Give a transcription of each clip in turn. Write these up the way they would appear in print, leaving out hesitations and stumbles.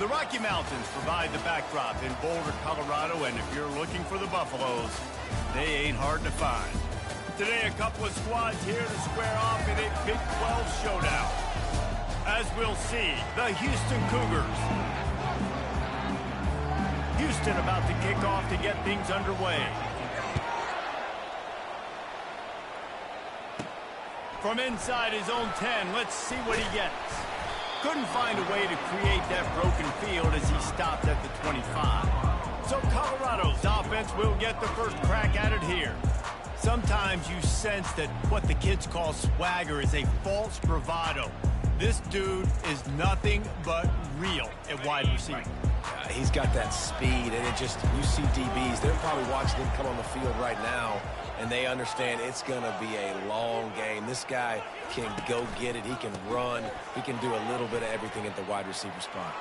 The Rocky Mountains provide the backdrop in Boulder, Colorado, and if you're looking for the Buffaloes, they ain't hard to find. Today, a couple of squads here to square off in a Big 12 showdown. As we'll see, the Houston Cougars. Houston about to kick off to get things underway. From inside his own 10, let's see what he gets. Couldn't find a way to create that broken field as he stopped at the 25. So Colorado's offense will get the first crack at it here. Sometimes you sense that what the kids call swagger is a false bravado. This dude is nothing but real at wide receiver. He's got that speed, and you see DBs, they're probably watching him come on the field right now, and they understand it's going to be a long game. This guy can go get it. He can run. He can do a little bit of everything at the wide receiver spot.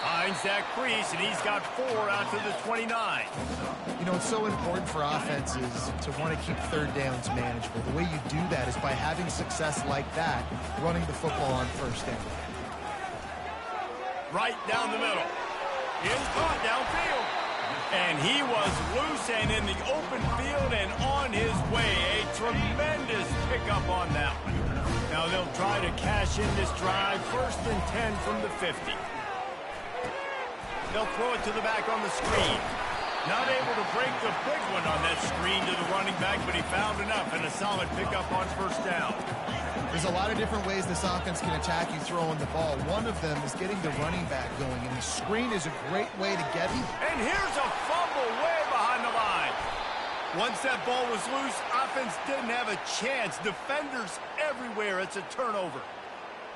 Finds that crease, and he's got 4 out to the 29. You know, it's so important for offenses to want to keep third downs manageable. The way you do that is by having success like that, running the football on first down. Right down the middle. Is caught downfield. And he was loose and in the open field and on his way. A tremendous pickup on that one. Now they'll try to cash in this drive. 1st and 10 from the 50. They'll throw it to the back on the screen. Not able to break the big one on that screen to the running back, but he found enough and a solid pickup on 1st down. There's a lot of different ways this offense can attack you throwing the ball. One of them is getting the running back going, and the screen is a great way to get him. And here's a fumble way behind the line. Once that ball was loose, offense didn't have a chance. Defenders everywhere. It's a turnover.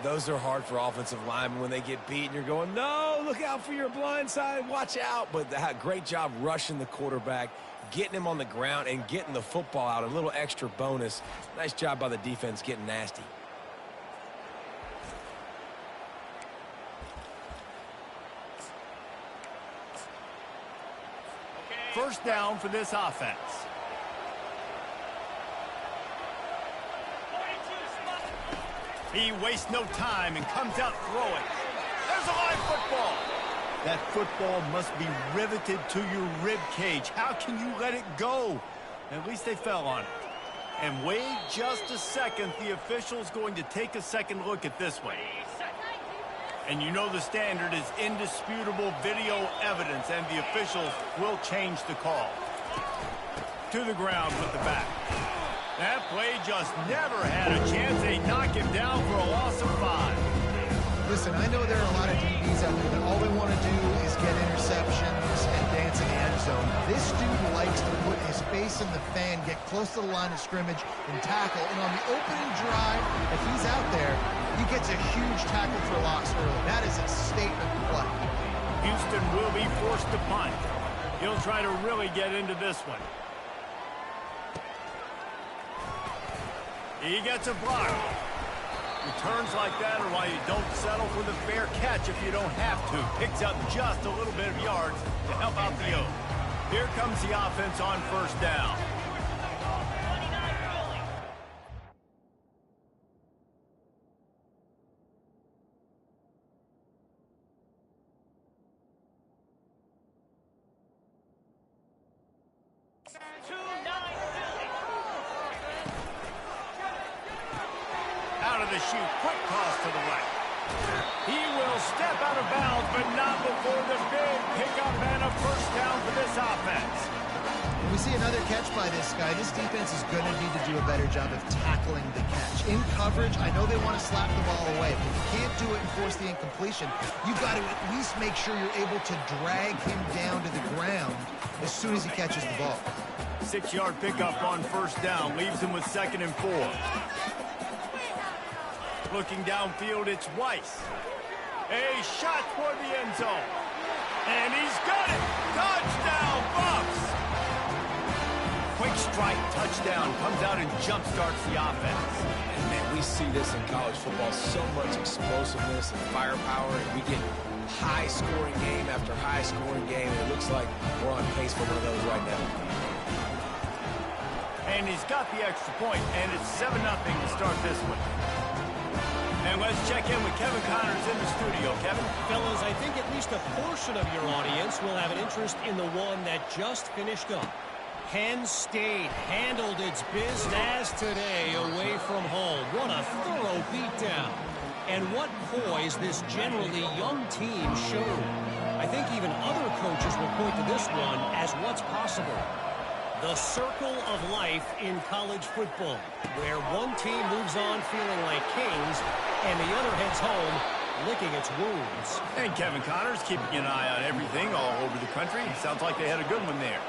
Those are hard for offensive linemen when they get beat, and you're going, no, look out for your blind side, watch out. But great job rushing the quarterback, getting him on the ground, and getting the football out. A little extra bonus. Nice job by the defense getting nasty. First down for this offense. He wastes no time and comes out throwing. There's a live football. That football must be riveted to your rib cage. How can you let it go? At least they fell on it. And wait just a second. The official's going to take a second look at this one. And you know the standard is indisputable video evidence, and the officials will change the call. To the ground with the back. That play just never had a chance. They knock him down for a loss of 5. Listen, I know there are a lot of DBs out there that all they want to do is get interceptions and dance in the end zone. This dude likes to put his face in the fan, get close to the line of scrimmage, and tackle. And on the opening drive, if he's out there, he gets a huge tackle for loss early. That is a statement play. Houston will be forced to punt. He'll try to really get into this one. He gets a block. Returns like that are why you don't settle for the fair catch if you don't have to. Picks up just a little bit of yards to help out the Oaks. Here comes the offense on 1st down. Out of the chute, quick toss to the right. He will step out of bounds, but not before the big pickup and a 1st down for this offense. When we see another catch by this guy, this defense is going to need to do a better job of tackling the catch. In coverage, I know they want to slap the ball away, but if you can't do it and force the incompletion, you've got to at least make sure you're able to drag him down to the ground as soon as he catches the ball. 6-yard pickup on 1st down, leaves him with 2nd and 4. Looking downfield, it's Weiss. A shot toward the end zone. And he's got it. Touchdown, Buffs. Quick strike, touchdown. Comes out and jump-starts the offense. And, man, we see this in college football. So much explosiveness and firepower. And we get high-scoring game after high-scoring game. And it looks like we're on pace for one of those right now. And he's got the extra point, and it's 7-0 to start this one. And And let's check in with Kevin Connors in the studio. Kevin? Fellas, I think at least a portion of your audience will have an interest in the one that just finished up. Penn State handled its business today away from home. What a thorough beatdown. And what poise this generally young team showed. I think even other coaches will point to this one as what's possible. The circle of life in college football, where one team moves on feeling like kings and the other heads home licking its wounds. And Kevin Connors keeping an eye on everything all over the country. Sounds like they had a good one there.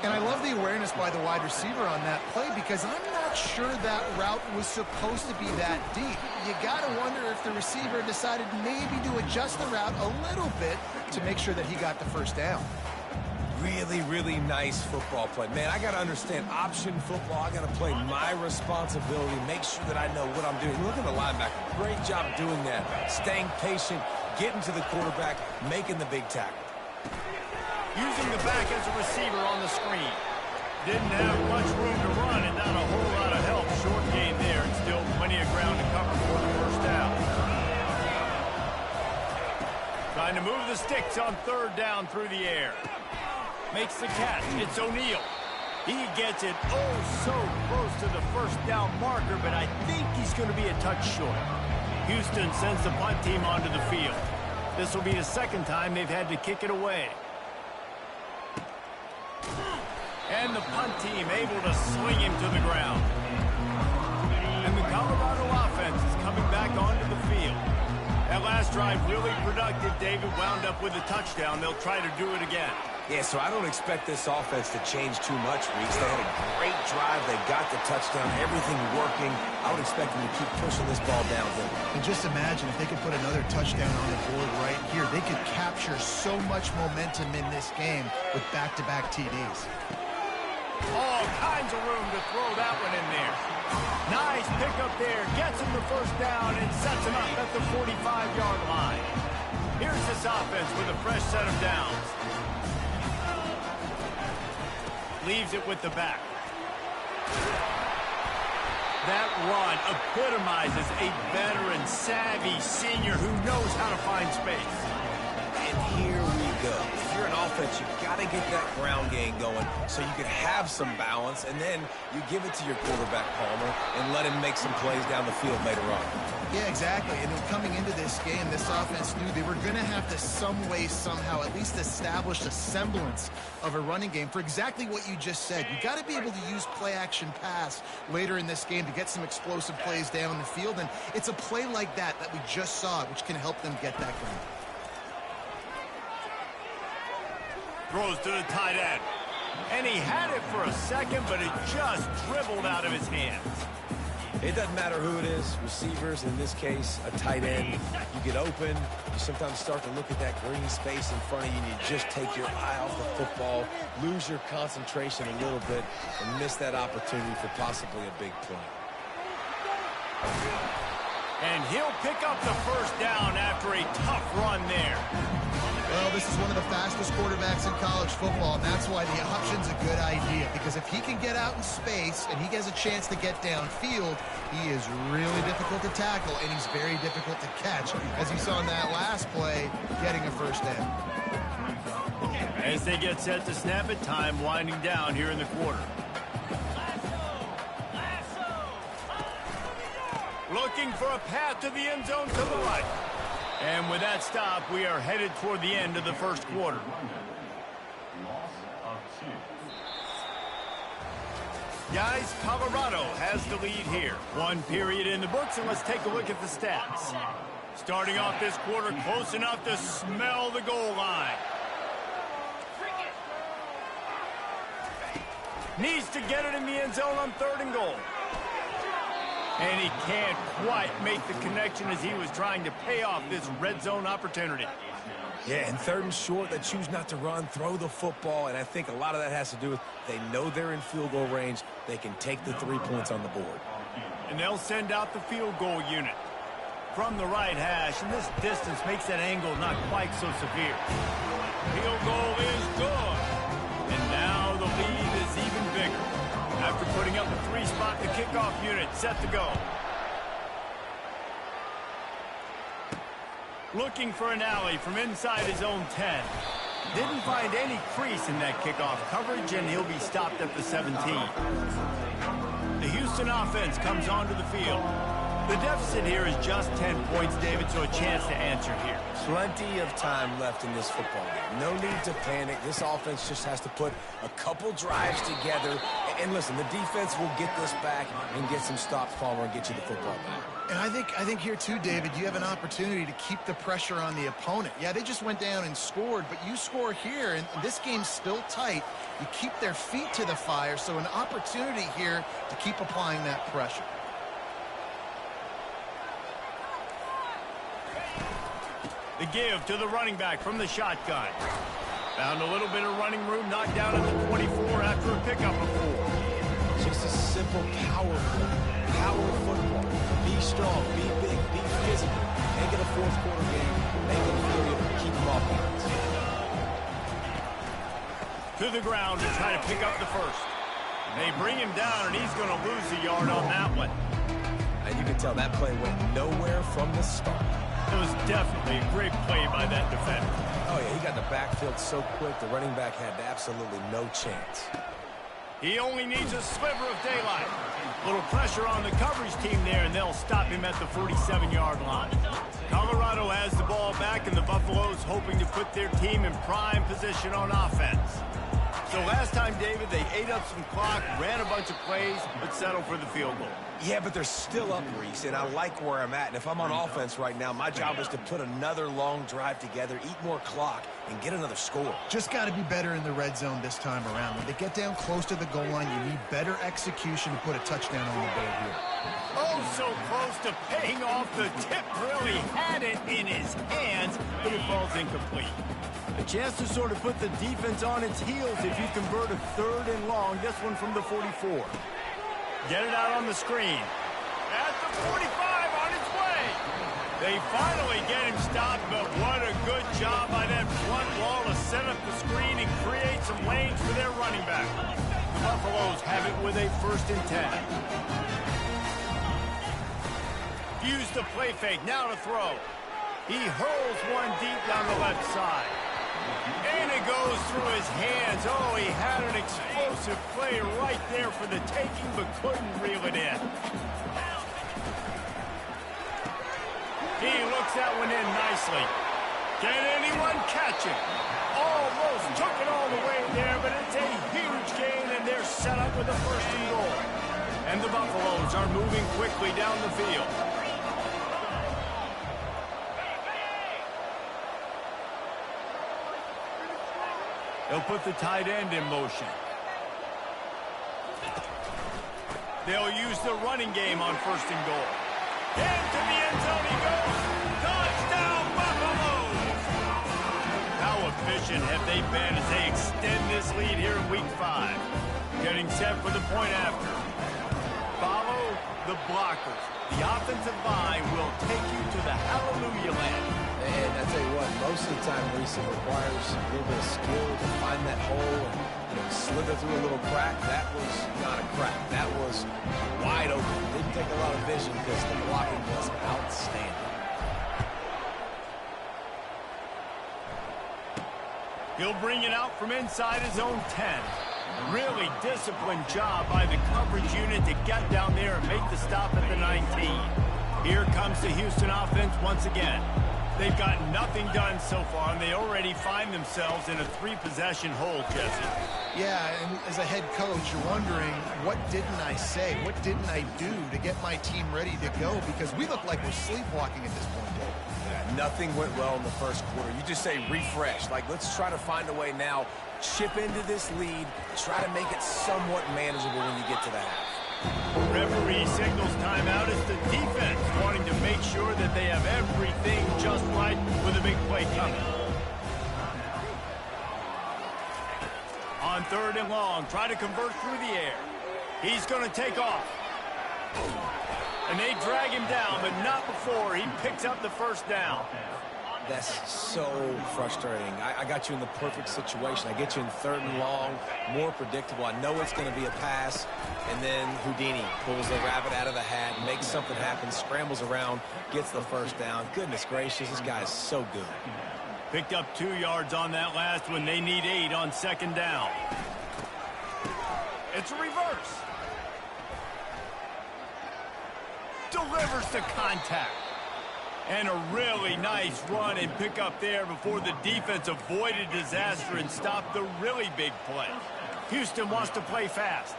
And I love the awareness by the wide receiver on that play because I'm not sure that route was supposed to be that deep. You got to wonder if the receiver decided maybe to adjust the route a little bit to make sure that he got the first down. Really, really nice football play. Man, I got to understand option football. I got to play my responsibility, make sure that I know what I'm doing. Look at the linebacker. Great job doing that. Staying patient, getting to the quarterback, making the big tackle. Using the back as a receiver on the screen. Didn't have much room to run and not a whole lot of help. Short gain there and still plenty of ground to cover for the first down. Trying to move the sticks on third down through the air. Makes the catch. It's O'Neal. He gets it so close to the first down marker, but I think he's going to be a touch short. Houston sends the punt team onto the field. This will be the second time they've had to kick it away. And the punt team able to swing him to the ground. And the Colorado offense is coming back onto the field. That last drive really productive. David wound up with a touchdown. They'll try to do it again. Yeah, so I don't expect this offense to change too much, Reese. They had a great drive. They got the touchdown. Everything working. I would expect them to keep pushing this ball downhill. And just imagine if they could put another touchdown on the board right here. They could capture so much momentum in this game with back-to-back TDs. All kinds of room to throw that one in there. Nice pickup there. Gets him the first down and sets him up at the 45-yard line. Here's this offense with a fresh set of downs. Leaves it with the back. That run epitomizes a veteran, savvy senior who knows how to find space. And here we go. If you're an offense, you've got to get that ground game going so you can have some balance, and then you give it to your quarterback, Palmer, and let him make some plays down the field later on. Yeah, exactly. And coming into this game, this offense knew they were going to have to some way, somehow, at least establish a semblance of a running game for exactly what you just said. You got to be able to use play-action pass later in this game to get some explosive plays down the field, and it's a play like that we just saw, which can help them get that going. Throws to the tight end. And he had it for a second, but it just dribbled out of his hands. It doesn't matter who it is, receivers, in this case, a tight end. You get open, you sometimes start to look at that green space in front of you, and you just take your eye off the football, lose your concentration a little bit, and miss that opportunity for possibly a big play. And he'll pick up the first down after a tough run there. Well, this is one of the fastest quarterbacks in college football, and that's why the option's a good idea. Because if he can get out in space and he has a chance to get downfield, he is really difficult to tackle, and he's very difficult to catch. As you saw in that last play, getting a first down. As they get set to snap it, time winding down here in the quarter. Looking for a path to the end zone to the right. And with that stop, we are headed toward the end of the first quarter. Guys, Colorado has the lead here. One period in the books, and let's take a look at the stats. Starting off this quarter, close enough to smell the goal line. Needs to get it in the end zone on 3rd and goal. And he can't quite make the connection as he was trying to pay off this red zone opportunity. Yeah, and 3rd and short, they choose not to run, throw the football, and I think a lot of that has to do with they know they're in field goal range. They can take the 3 points on the board. And they'll send out the field goal unit from the right hash, and this distance makes that angle not quite so severe. Field goal is good. And now the lead is even bigger. After putting up a 3-spot, the kickoff unit set to go. Looking for an alley from inside his own 10. Didn't find any crease in that kickoff coverage, and he'll be stopped at the 17. The Houston offense comes onto the field. The deficit here is just 10 points, David, so a chance to answer here. Plenty of time left in this football game. No need to panic. This offense just has to put a couple drives together. And listen, the defense will get this back and get some stops, Palmer, and get you the football back. And I think here too, David, you have an opportunity to keep the pressure on the opponent. Yeah, they just went down and scored, but you score here, and this game's still tight. You keep their feet to the fire, so an opportunity here to keep applying that pressure. The give to the running back from the shotgun. Found a little bit of running room, knocked down at the 24 after a pickup of 4. Just a simple power football. Be strong, be big, be physical. Make it a fourth quarter game. Make them feel you. Keep them off balance. To the ground to try to pick up the first. They bring him down, and he's going to lose a yard on that one. And you can tell that play went nowhere from the start. It was definitely a great play by that defender. Oh, yeah, he got the backfield so quick, the running back had absolutely no chance. He only needs a sliver of daylight. Little pressure on the coverage team there, and they'll stop him at the 47-yard line. Colorado has the ball back, and the Buffaloes hoping to put their team in prime position on offense. So last time, David, they ate up some clock, ran a bunch of plays, but settled for the field goal. Yeah, but they're still up, Reese, and I like where I'm at. And if I'm on offense right now, my job is to put another long drive together, eat more clock, and get another score. Just got to be better in the red zone this time around. When they get down close to the goal line, you need better execution to put a touchdown on the board here. Oh, so close to paying off. The tip really had it in his hands, but it falls incomplete. A chance to sort of put the defense on its heels if you convert a 3rd and long. This one from the 44. Get it out on the screen. At the 45 on its way. They finally get him stopped, but what a good job by that front wall to set up the screen and create some lanes for their running back. The Buffaloes have it with a 1st and 10. Use the play fake, now to throw. He hurls one deep down the left side. And it goes through his hands. Oh, he had an explosive play right there for the taking, but couldn't reel it in. He looks that one in nicely. Can anyone catch it? Almost took it all the way there, but it's a huge gain, and they're set up with a 1st and goal. And the Buffaloes are moving quickly down the field. They'll put the tight end in motion. They'll use the running game on 1st and goal. Into the end zone he goes. Touchdown, Buffaloes! How efficient have they been as they extend this lead here in Week 5? Getting set for the point after. Follow the blockers. The offensive line will take you to the hallelujah land. And I tell you what, most of the time, Reese, it requires a little bit of skill to find that hole and slither through a little crack. That was not a crack. That was wide open. Didn't take a lot of vision because the blocking was outstanding. He'll bring it out from inside his own 10. Really disciplined job by the coverage unit to get down there and make the stop at the 19. Here comes the Houston offense once again. They've got nothing done so far, and they already find themselves in a 3-possession hole, Jesse. Yeah, and as a head coach, you're wondering, what didn't I say? What didn't I do to get my team ready to go? Because we look like we're sleepwalking at this point, Dave. Yeah, nothing went well in the 1st quarter. You just say refresh. Like, let's try to find a way now, chip into this lead, try to make it somewhat manageable when you get to the half. Referee signals timeout as the defense wanting to make sure that they have everything just right with a big play coming. On 3rd and long, try to convert through the air. He's going to take off. And they drag him down, but not before he picks up the 1st down. That's so frustrating. I got you in the perfect situation. I get you in 3rd and long, more predictable. I know it's going to be a pass, and then Houdini pulls the rabbit out of the hat, makes something happen, scrambles around, gets the first down. Goodness gracious, this guy is so good. Picked up 2 yards on that last one. They need 8 on 2nd down. It's a reverse. Delivers the contact. And a really nice run and pick up there before the defense avoided disaster and stopped the really big play. Houston wants to play fast.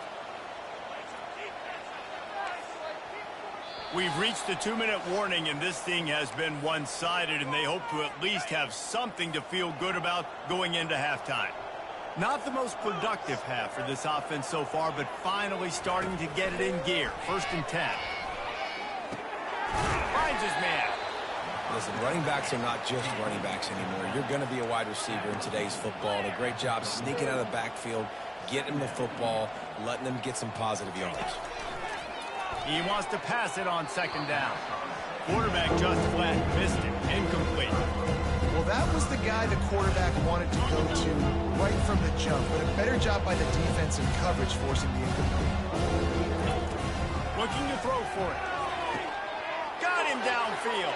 We've reached the 2-minute warning, and this thing has been one-sided, and they hope to at least have something to feel good about going into halftime. Not the most productive half for this offense so far, but finally starting to get it in gear. 1st and 10. Finds his man. Listen, running backs are not just running backs anymore. You're going to be a wide receiver in today's football. And a great job sneaking out of the backfield, getting him the football, letting them get some positive yards. He wants to pass it on 2nd down. Quarterback just flat missed it. Incomplete. Well, that was the guy the quarterback wanted to go to right from the jump, but a better job by the defense in coverage forcing the incomplete. Looking to throw for it. Got him downfield.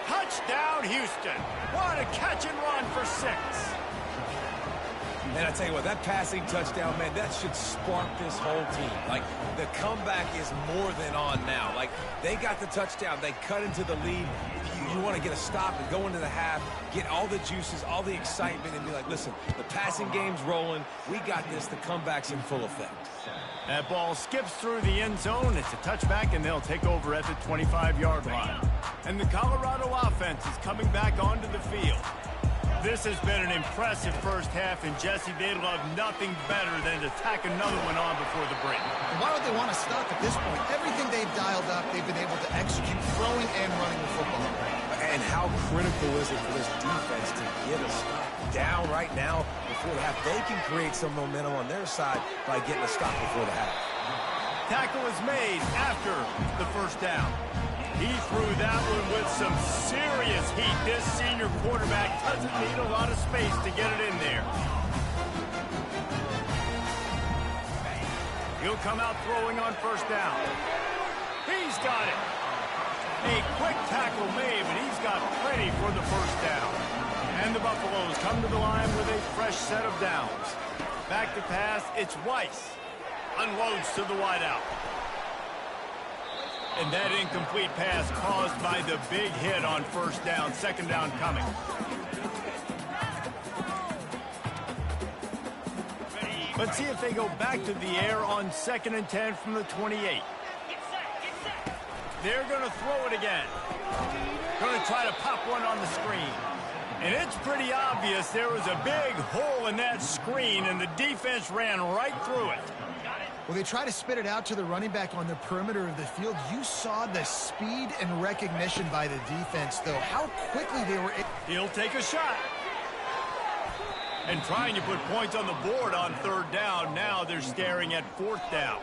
Touchdown, Houston. What a catch and run for 6. And I tell you what, that passing touchdown, man, that should spark this whole team. Like, the comeback is more than on now. Like, they got the touchdown. They cut into the lead. You want to get a stop and go into the half, get all the juices, all the excitement, and be like, listen, the passing game's rolling. We got this. The comeback's in full effect. That ball skips through the end zone. It's a touchback, and they'll take over at the 25-yard line. And the Colorado offense is coming back onto the field. This has been an impressive first half, and Jesse, they'd love nothing better than to tack another one on before the break. And why would they want to stop at this point? Everything they've dialed up, they've been able to execute throwing and running the football. And how critical is it for this defense to get a stop down right now before the half? They can create some momentum on their side by getting a stop before the half. Tackle is made after the first down. He threw that one with some serious heat. This senior quarterback doesn't need a lot of space to get it in there. He'll come out throwing on 1st down. He's got it. A quick tackle made, but he's got plenty for the 1st down. And the Buffaloes come to the line with a fresh set of downs. Back to pass, it's Weiss. Unloads to the wideout. And that incomplete pass caused by the big hit on 1st down. 2nd down coming. Let's see if they go back to the air on 2nd and 10 from the 28. They're going to throw it again. Going to try to pop one on the screen. And it's pretty obvious there was a big hole in that screen, and the defense ran right through it. Well, they try to spit it out to the running back on the perimeter of the field. You saw the speed and recognition by the defense, though. How quickly they were... He'll take a shot. And trying to put points on the board on 3rd down. Now they're staring at 4th down.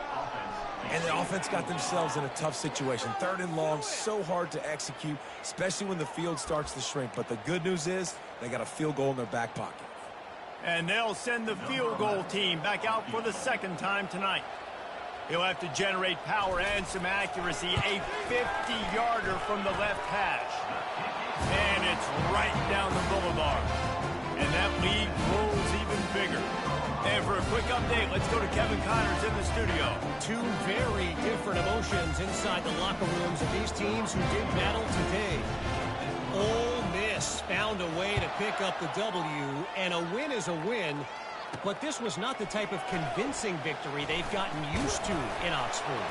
And the offense got themselves in a tough situation. 3rd and long, so hard to execute, especially when the field starts to shrink. But the good news is they got a field goal in their back pocket. And they'll send the field goal team back out for the 2nd time tonight. He'll have to generate power and some accuracy. A 50-yarder from the left hash. And it's right down the boulevard. And that lead grows even bigger. And for a quick update, let's go to Kevin Connors in the studio. 2 very different emotions inside the locker rooms of these teams who did battle today. Ole Miss found a way to pick up the W, and a win is a win, but this was not the type of convincing victory they've gotten used to in Oxford.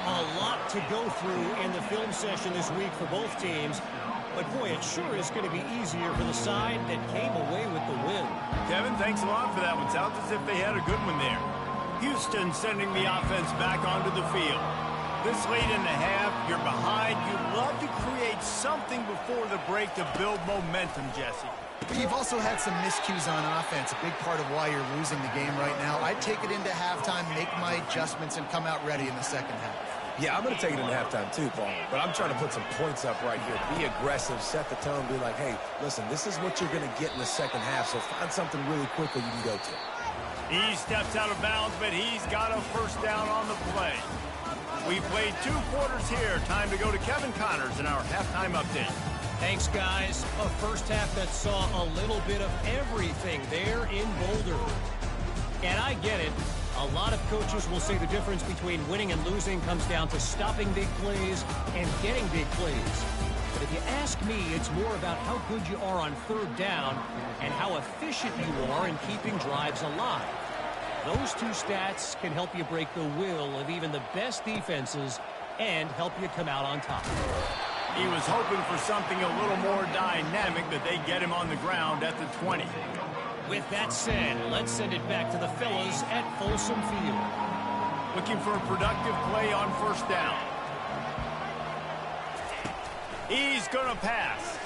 A lot to go through in the film session this week for both teams, but boy, it sure is going to be easier for the side that came away with the win. Kevin, thanks a lot for that one. Sounds as if they had a good one there. Houston sending the offense back onto the field. This late in the half, you're behind. You love to create something before the break to build momentum, Jesse. You've also had some miscues on offense, a big part of why you're losing the game right now. I'd take it into halftime, make my adjustments, and come out ready in the 2nd half. Yeah, I'm going to take it in halftime too, Paul. But I'm trying to put some points up right here. Be aggressive, set the tone, be like, hey, listen, this is what you're going to get in the second half, so find something really quickly you can go to. He steps out of bounds, but he's got a first down on the play. We played 2 quarters here. Time to go to Kevin Connors in our halftime update. Thanks, guys. A first half that saw a little bit of everything there in Boulder. And I get it. A lot of coaches will say the difference between winning and losing comes down to stopping big plays and getting big plays. But if you ask me, it's more about how good you are on third down and how efficient you are in keeping drives alive. Those 2 stats can help you break the will of even the best defenses and help you come out on top. He was hoping for something a little more dynamic, but they get him on the ground at the 20. With that said, let's send it back to the fellas at Folsom Field. Looking for a productive play on first down. He's going to pass.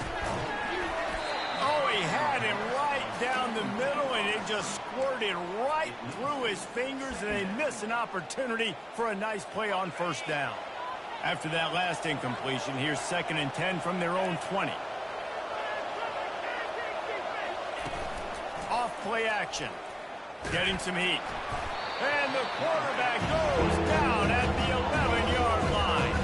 Oh, he had him right down the middle, and it just squirted right through his fingers, and they miss an opportunity for a nice play on first down. After that last incompletion, here's 2nd and 10 from their own 20. Off play action. Getting some heat. And the quarterback goes down at the 11-yard line.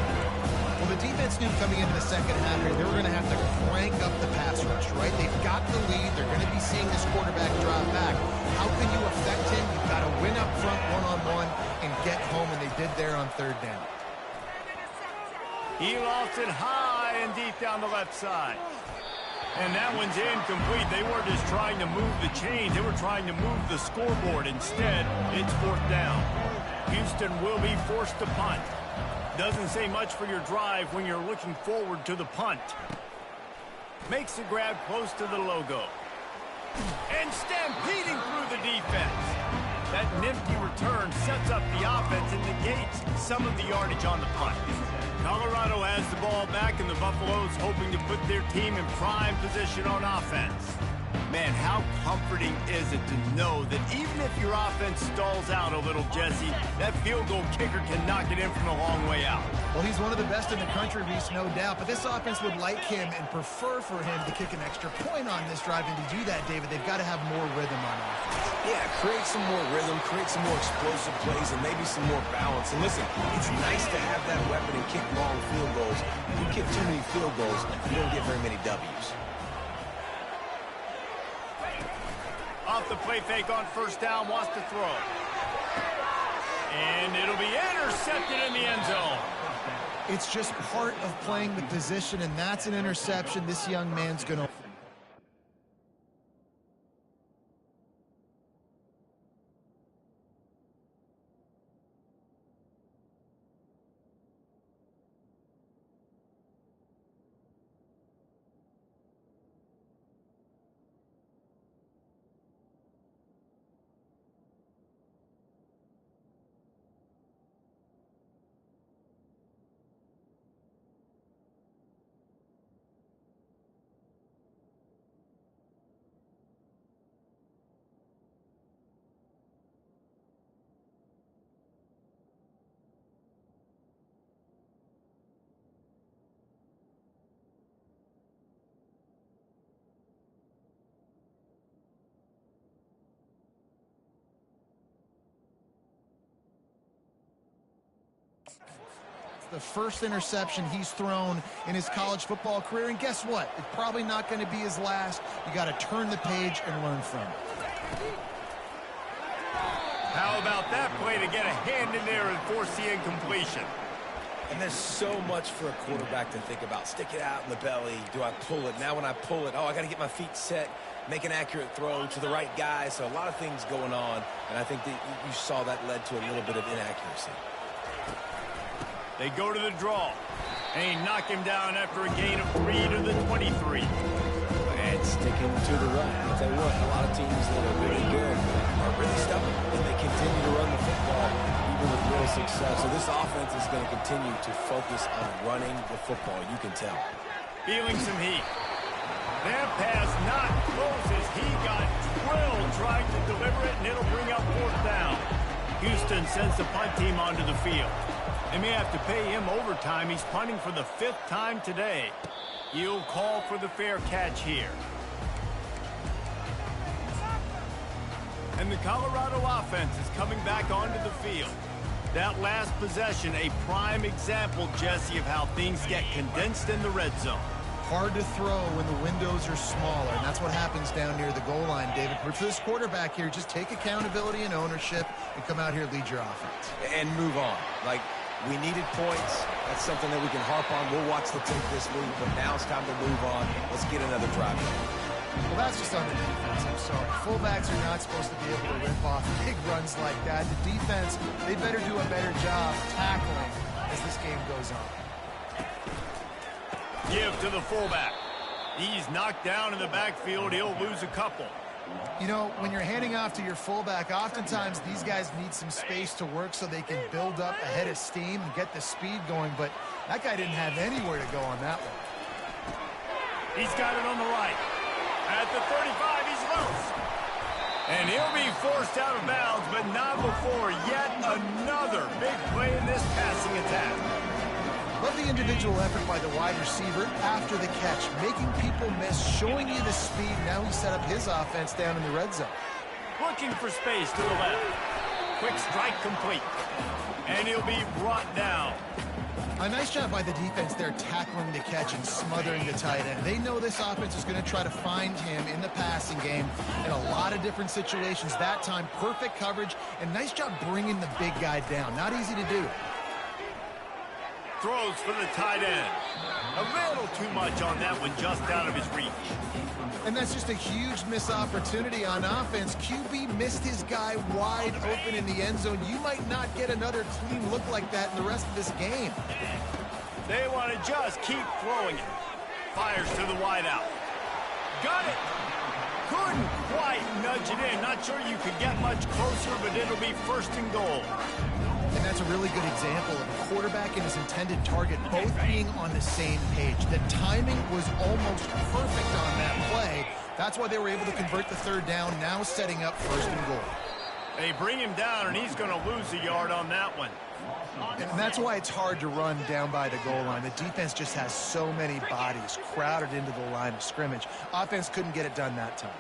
Well, the defense knew coming into the second half here, they were going to have to crank up the pass rush, right? They've got the lead. They're going to be seeing this quarterback drop back. How can you affect him? You've got to win up front one-on-one and get home, and they did there on third down. He lost it high and deep down the left side. And that one's incomplete. They weren't just trying to move the chains. They were trying to move the scoreboard. Instead, it's 4th down. Houston will be forced to punt. Doesn't say much for your drive when you're looking forward to the punt. Makes the grab close to the logo. And stampeding through the defense. That nifty return sets up the offense and negates some of the yardage on the punt. Colorado has the ball back, and the Buffaloes hoping to put their team in prime position on offense. Man, how comforting is it to know that even if your offense stalls out a little, Jesse, that field goal kicker can knock it in from a long way out. Well, he's one of the best in the country, Reese, no doubt. But this offense would like him and prefer for him to kick an extra point on this drive. And to do that, David, they've got to have more rhythm on offense. Yeah, create some more rhythm, create some more explosive plays, and maybe some more balance. And listen, it's nice to have that weapon and kick long field goals. If you kick too many field goals, you don't get very many W's. Off the play fake on first down, wants to throw. And it'll be intercepted in the end zone. It's just part of playing the position, and that's an interception this young man's going to... The first interception he's thrown in his college football career. And guess what? It's probably not going to be his last. You got to turn the page and learn from it. How about that play to get a hand in there and force the incompletion? And there's so much for a quarterback to think about. Stick it out in the belly. Do I pull it? Now when I pull it, I got to get my feet set, make an accurate throw to the right guy. So a lot of things going on. And I think that you saw that led to a little bit of inaccuracy. They go to the draw. And he knocked him down after a gain of 3 to the 23. And sticking to the run. I'll tell you what, a lot of teams that are really good are really stubborn. And they continue to run the football even with real success. So this offense is going to continue to focus on running the football. You can tell. Feeling some heat. That pass not close as he got drilled trying to deliver it, and it'll bring up 4th down. Houston sends the punt team onto the field. They may have to pay him overtime. He's punting for the 5th time today. He'll call for the fair catch here. And the Colorado offense is coming back onto the field. That last possession, a prime example, Jesse, of how things get condensed in the red zone. Hard to throw when the windows are smaller, and that's what happens down near the goal line, David. But for this quarterback here, just take accountability and ownership and come out here and lead your offense. And move on. Like, we needed points. That's something that we can harp on. We'll watch the tape this week, but now it's time to move on. Let's get another drive. Well, that's just on the defense. I'm sorry. Fullbacks are not supposed to be able to rip off big runs like that. The defense, they better do a better job tackling as this game goes on. Give to the fullback. He's knocked down in the backfield. He'll lose a couple. You know, when you're handing off to your fullback, oftentimes these guys need some space to work so they can build up a head of steam and get the speed going, but that guy didn't have anywhere to go on that one. He's got it on the right. At the 35, he's loose. And he'll be forced out of bounds, but not before yet another big play in this passing attack. Love the individual effort by the wide receiver after the catch, making people miss, showing you the speed. Now he set up his offense down in the red zone. Looking for space to the left. Quick strike complete. And he'll be brought down. A nice job by the defense there, tackling the catch and smothering the tight end. They know this offense is going to try to find him in the passing game in a lot of different situations. That time, perfect coverage, and nice job bringing the big guy down. Not easy to do. Throws for the tight end. A little too much on that one, just out of his reach. And that's just a huge missed opportunity on offense. QB missed his guy wide open in the end zone. You might not get another clean look like that in the rest of this game. They want to just keep throwing it. Fires to the wideout. Got it. Couldn't quite nudge it in. Not sure you could get much closer, but it'll be 1st and goal. And that's a really good example of a quarterback and his intended target both being on the same page. The timing was almost perfect on that play. That's why they were able to convert the 3rd down, now setting up 1st and goal. They bring him down, and he's going to lose a yard on that one. And that's why it's hard to run down by the goal line. The defense just has so many bodies crowded into the line of scrimmage. Offense couldn't get it done that time.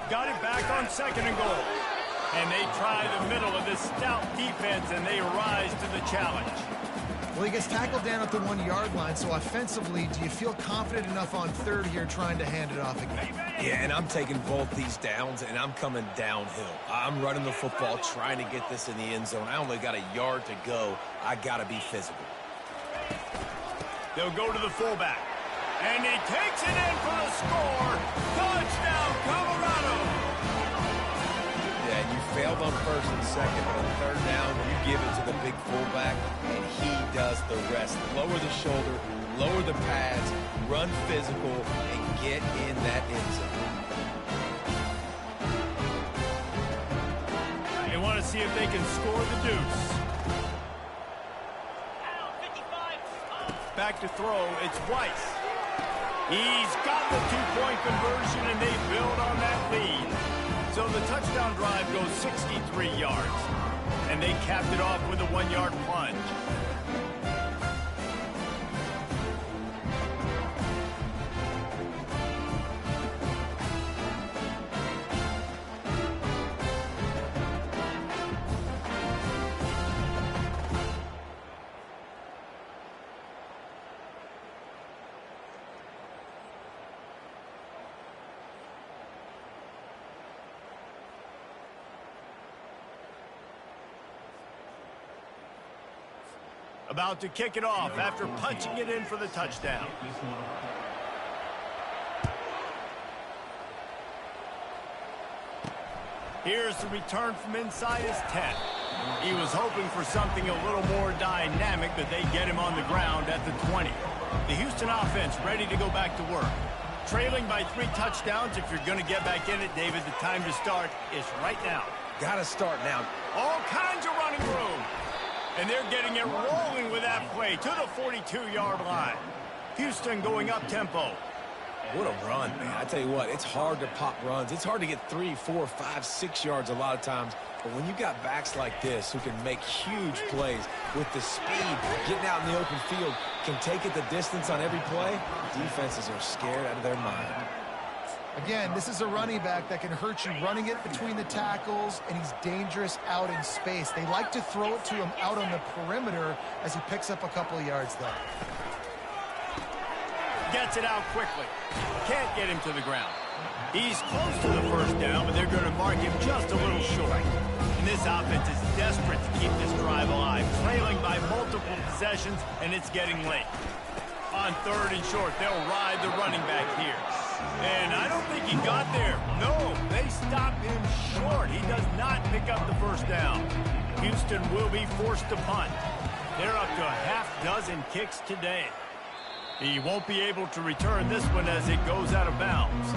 Got it back on 2nd and goal. And they try the middle of this stout defense, and they rise to the challenge. Well, he gets tackled down at the 1-yard line, so offensively, do you feel confident enough on 3rd here trying to hand it off again? Yeah, and I'm taking both these downs, and I'm coming downhill. I'm running the football, trying to get this in the end zone. I only got a yard to go. I got to be physical. They'll go to the fullback. And he takes it in for the score. Touchdown, Colorado. Yeah, you failed on 1st and 2nd, but on 3rd down, you give it to the big fullback, and he does the rest. Lower the shoulder, lower the pads, run physical, and get in that end zone. They want to see if they can score the deuce. Back to throw, it's Weiss. He's got the 2-point conversion, and they build on that lead. So the touchdown drive goes 63 yards, and they capped it off with a 1-yard plunge. About to kick it off after punching it in for the touchdown. Here's the return from inside his 10. He was hoping for something a little more dynamic, but they get him on the ground at the 20. The Houston offense ready to go back to work. Trailing by 3 touchdowns. If you're going to get back in it, David, the time to start is right now. Got to start now. All kinds of running room. And they're getting it rolling with that play to the 42-yard line. Houston going up tempo. What a run, man. I tell you what, it's hard to pop runs. It's hard to get 3, 4, 5, 6 yards a lot of times. But when you got backs like this who can make huge plays with the speed, getting out in the open field, can take it the distance on every play, defenses are scared out of their mind. Again, this is a running back that can hurt you running it between the tackles, and he's dangerous out in space. They like to throw it to him out on the perimeter as he picks up a couple of yards there. Gets it out quickly. Can't get him to the ground. He's close to the first down, but they're going to mark him just a little short. And this offense is desperate to keep this drive alive, trailing by multiple possessions, and it's getting late. On 3rd and short, they'll ride the running back here. And I don't think he got there. No, they stopped him short. He does not pick up the first down. Houston will be forced to punt. They're up to a half-dozen kicks today. He won't be able to return this one as it goes out of bounds.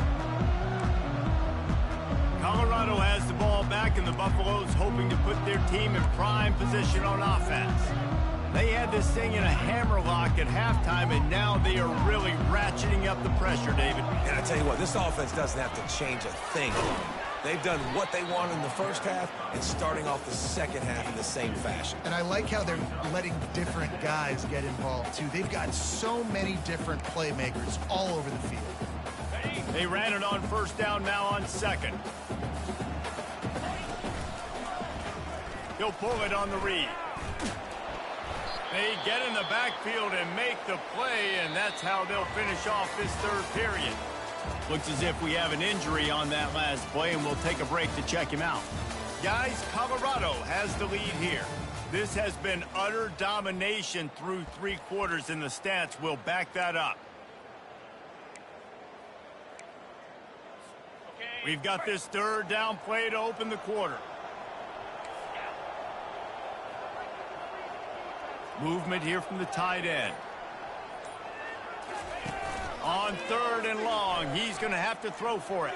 Colorado has the ball back, and the Buffaloes hoping to put their team in prime position on offense. They had this thing in a hammerlock at halftime, and now they are really ratcheting up the pressure, David. And I tell you what, this offense doesn't have to change a thing. They've done what they wanted in the first half and starting off the second half in the same fashion. And I like how they're letting different guys get involved, too. They've got so many different playmakers all over the field. They ran it on first down, now on 2nd. He'll pull it on the read. They get in the backfield and make the play, and that's how they'll finish off this 3rd period. Looks as if we have an injury on that last play, and we'll take a break to check him out. Guys, Colorado has the lead here. This has been utter domination through 3 quarters, and the stats will back that up. We've got this 3rd down play to open the quarter. Movement here from the tight end. On 3rd and long, he's going to have to throw for it.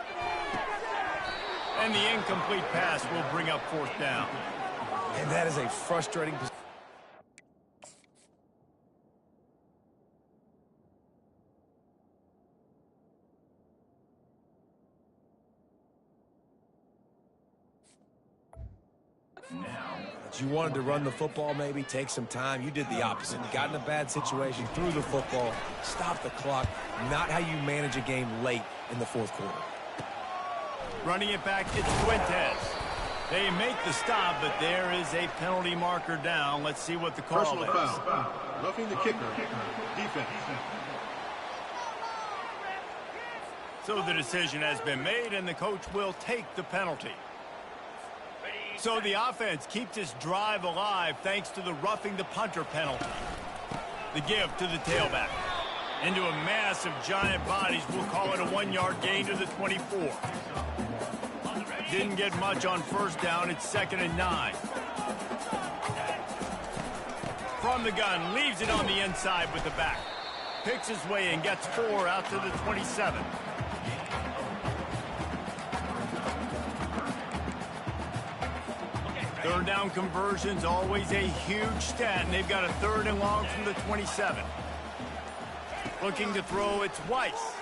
And the incomplete pass will bring up 4th down. And that is a frustrating position. You wanted to run the football, maybe take some time. You did the opposite. You got in a bad situation, threw the football, stopped the clock. Not how you manage a game late in the 4th quarter. Running it back, it's Fuentes. They make the stop, but there is a penalty marker down. Let's see what the call is. Foul. Roughing the kicker. Defense. So the decision has been made, and the coach will take the penalty. So the offense keeps its drive alive thanks to the roughing the punter penalty. The give to the tailback. Into a mass of giant bodies, we'll call it a 1-yard gain to the 24. Didn't get much on first down. It's 2nd and 9. From the gun, leaves it on the inside with the back. Picks his way and gets 4 out to the 27. Third down conversions, always a huge stat, and they've got a 3rd and long from the 27. Looking to throw, it's Weiss.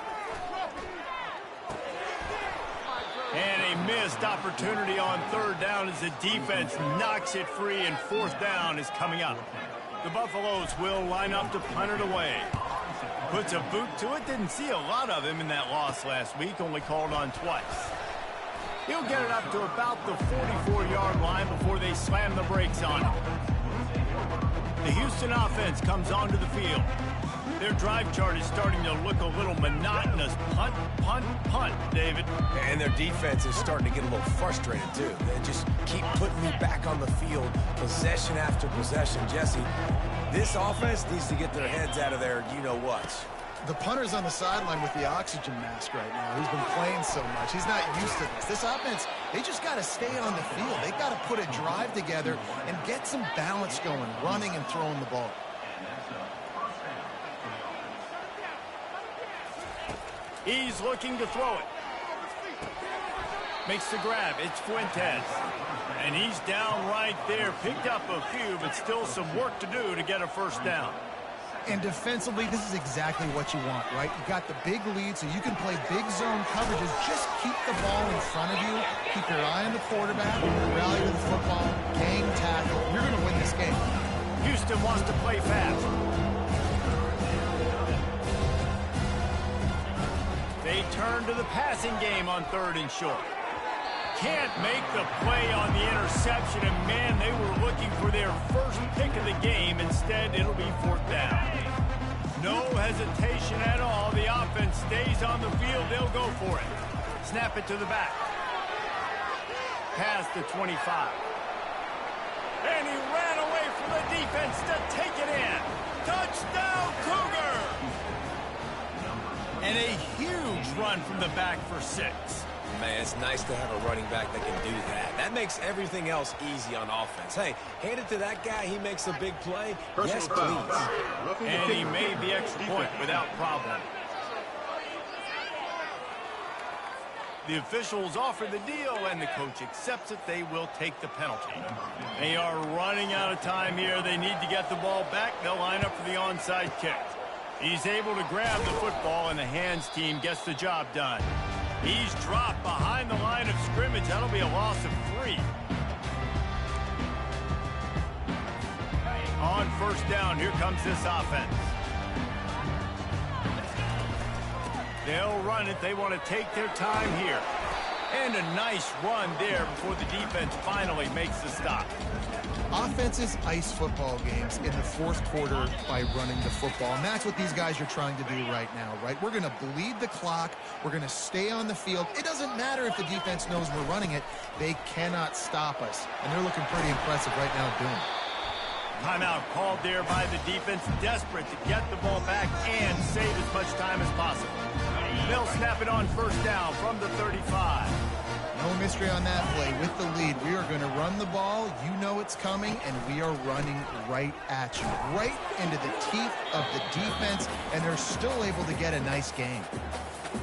And a missed opportunity on 3rd down as the defense knocks it free, and 4th down is coming up. The Buffaloes will line up to punt it away. Puts a boot to it. Didn't see a lot of him in that loss last week, only called on twice. He'll get it up to about the 44-yard line before they slam the brakes on him. The Houston offense comes onto the field. Their drive chart is starting to look a little monotonous. Punt, punt, punt, David. And their defense is starting to get a little frustrated, too. They just keep putting me back on the field, possession after possession. Jesse, this offense needs to get their heads out of their you-know-whats. The punter's on the sideline with the oxygen mask right now. He's been playing so much. He's not used to this. This offense, they just got to stay on the field. They got to put a drive together and get some balance going, running and throwing the ball. He's looking to throw it. Makes the grab. It's Fuentes. And he's down right there. Picked up a few, but still some work to do to get a first down. And defensively, this is exactly what you want, right? You got the big lead, so you can play big zone coverages. Just keep the ball in front of you. Keep your eye on the quarterback. Rally with the football. Gang tackle. You're going to win this game. Houston wants to play fast. They turn to the passing game on 3rd and short. Can't make the play on the interception, and man, they were looking for their first pick of the game. Instead, it'll be 4th down. No hesitation at all. The offense stays on the field. They'll go for it. Snap it to the back. Pass to 25. And he ran away from the defense to take it in. Touchdown, Cougar! And a huge run from the back for 6. Man, it's nice to have a running back that can do that. That makes everything else easy on offense. Hey, hand it to that guy. He makes a big play. Yes, please. And he made the extra point without problem. The officials offer the deal, and the coach accepts it. They will take the penalty. They are running out of time here. They need to get the ball back. They'll line up for the onside kick. He's able to grab the football, and the hands team gets the job done. He's dropped behind the line of scrimmage. That'll be a loss of 3. On 1st down, here comes this offense. They'll run it. They want to take their time here. And a nice run there before the defense finally makes the stop. Offenses ice football games in the 4th quarter by running the football. And that's what these guys are trying to do right now, right? We're going to bleed the clock. We're going to stay on the field. It doesn't matter if the defense knows we're running it. They cannot stop us. And they're looking pretty impressive right now doing it. Timeout called there by the defense, desperate to get the ball back and save as much time as possible. They'll snap it on 1st down from the 35. No mystery on that play. With the lead, we are going to run the ball. You know it's coming, and we are running right at you, right into the teeth of the defense, and they're still able to get a nice gain.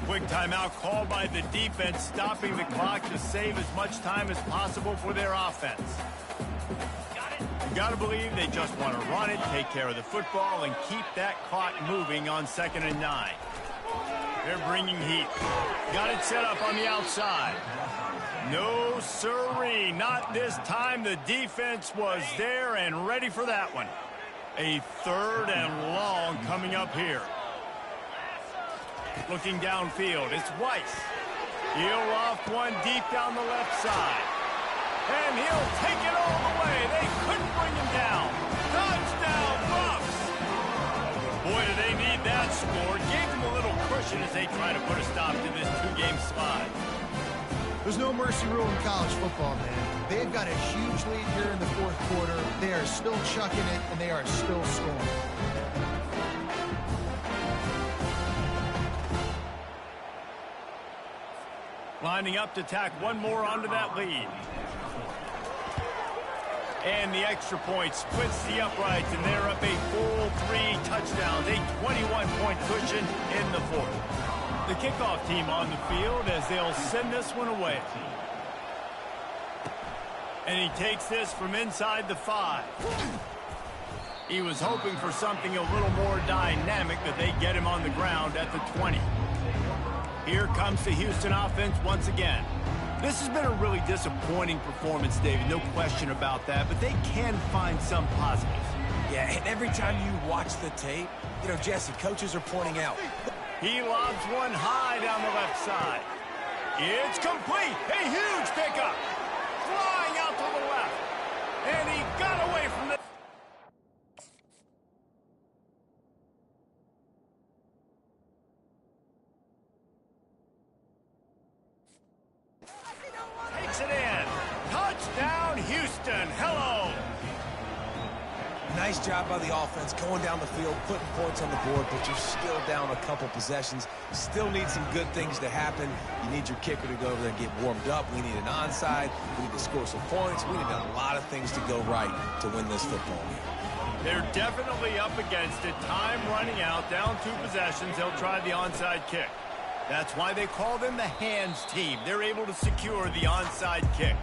Quick timeout called by the defense, stopping the clock to save as much time as possible for their offense. You got to believe they just want to run it, take care of the football, and keep that clock moving on 2nd and 9. They're bringing heat. Got it set up on the outside. No siree, not this time. The defense was there and ready for that one. A 3rd and long coming up here. Looking downfield, it's Weiss. He'll loft one deep down the left side. And he'll take it all the way. They couldn't bring him down. Touchdown, Buffs! Boy, do they need that score. Gave them a little cushion as they try to put a stop to this 2-game slide. There's no mercy rule in college football, man. They've got a huge lead here in the 4th quarter. They are still chucking it, and they are still scoring. Lining up to tack one more onto that lead. And the extra point splits the uprights, and they're up a full 3 touchdowns, a 21-point cushion in the 4th. The kickoff team on the field as they'll send this one away. And he takes this from inside the 5. He was hoping for something a little more dynamic, but they get him on the ground at the 20. Here comes the Houston offense once again. This has been a really disappointing performance, David, no question about that, but they can find some positives. Yeah, and every time you watch the tape, you know, Jesse, coaches are pointing out. He lobs one high down the left side. It's complete. A huge pickup. Flying out to the left. And he got away from the... Takes it in. Touchdown, Houston. Hello. Nice job by the offense going down the field, putting points on the board, but you're still down a couple possessions. Still need some good things to happen. You need your kicker to go over there and get warmed up. We need an onside. We need to score some points. We need a lot of things to go right to win this football game. They're definitely up against it. Time running out, down 2 possessions. They'll try the onside kick. That's why they call them the hands team. They're able to secure the onside kick.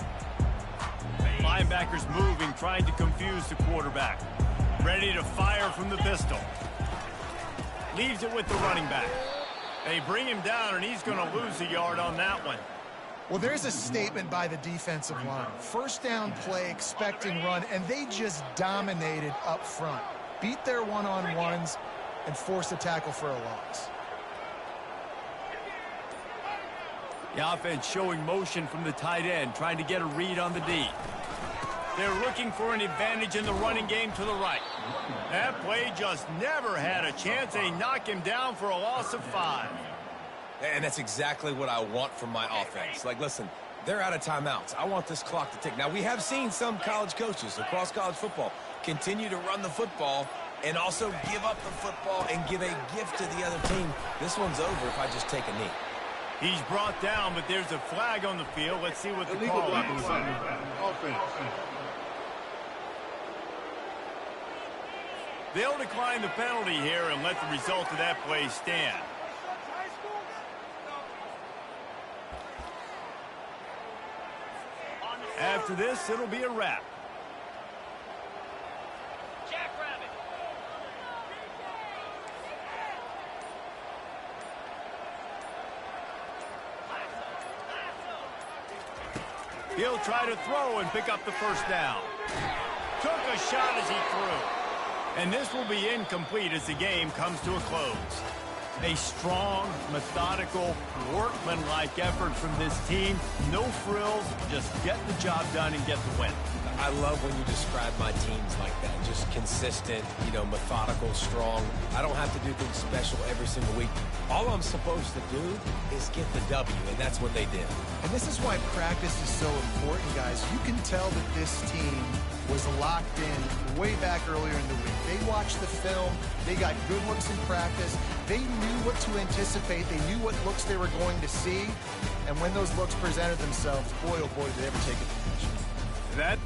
Linebackers moving, trying to confuse the quarterback. Ready to fire from the pistol. Leaves it with the running back. They bring him down, and he's going to lose a yard on that one. Well, there's a statement by the defensive line. First down play, expect and run, and they just dominated up front. Beat their one-on-ones and forced a tackle for a loss. The offense showing motion from the tight end, trying to get a read on the D. They're looking for an advantage in the running game to the right. That play just never had a chance. They knock him down for a loss of 5. And that's exactly what I want from my offense. Like, listen, they're out of timeouts. I want this clock to tick. Now, we have seen some college coaches across college football continue to run the football and also give up the football and give a gift to the other team. This one's over if I just take a knee. He's brought down, but there's a flag on the field. Let's see what the Illegal call blocking is. offense. They'll decline the penalty here and let the result of that play stand. After this, it'll be a wrap. He'll try to throw and pick up the first down. Took a shot as he threw. And this will be incomplete as the game comes to a close. A strong, methodical, workmanlike effort from this team. No frills, just get the job done and get the win. I love when you describe my teams like that. Just consistent, methodical, strong. I don't have to do things special every single week. All I'm supposed to do is get the W, and that's what they did. And this is why practice is so important, guys. You can tell that this team was locked in way back earlier in the week. They watched the film. They got good looks in practice. They knew what to anticipate. They knew what looks they were going to see. And when those looks presented themselves, boy, oh boy, did they ever take advantage. That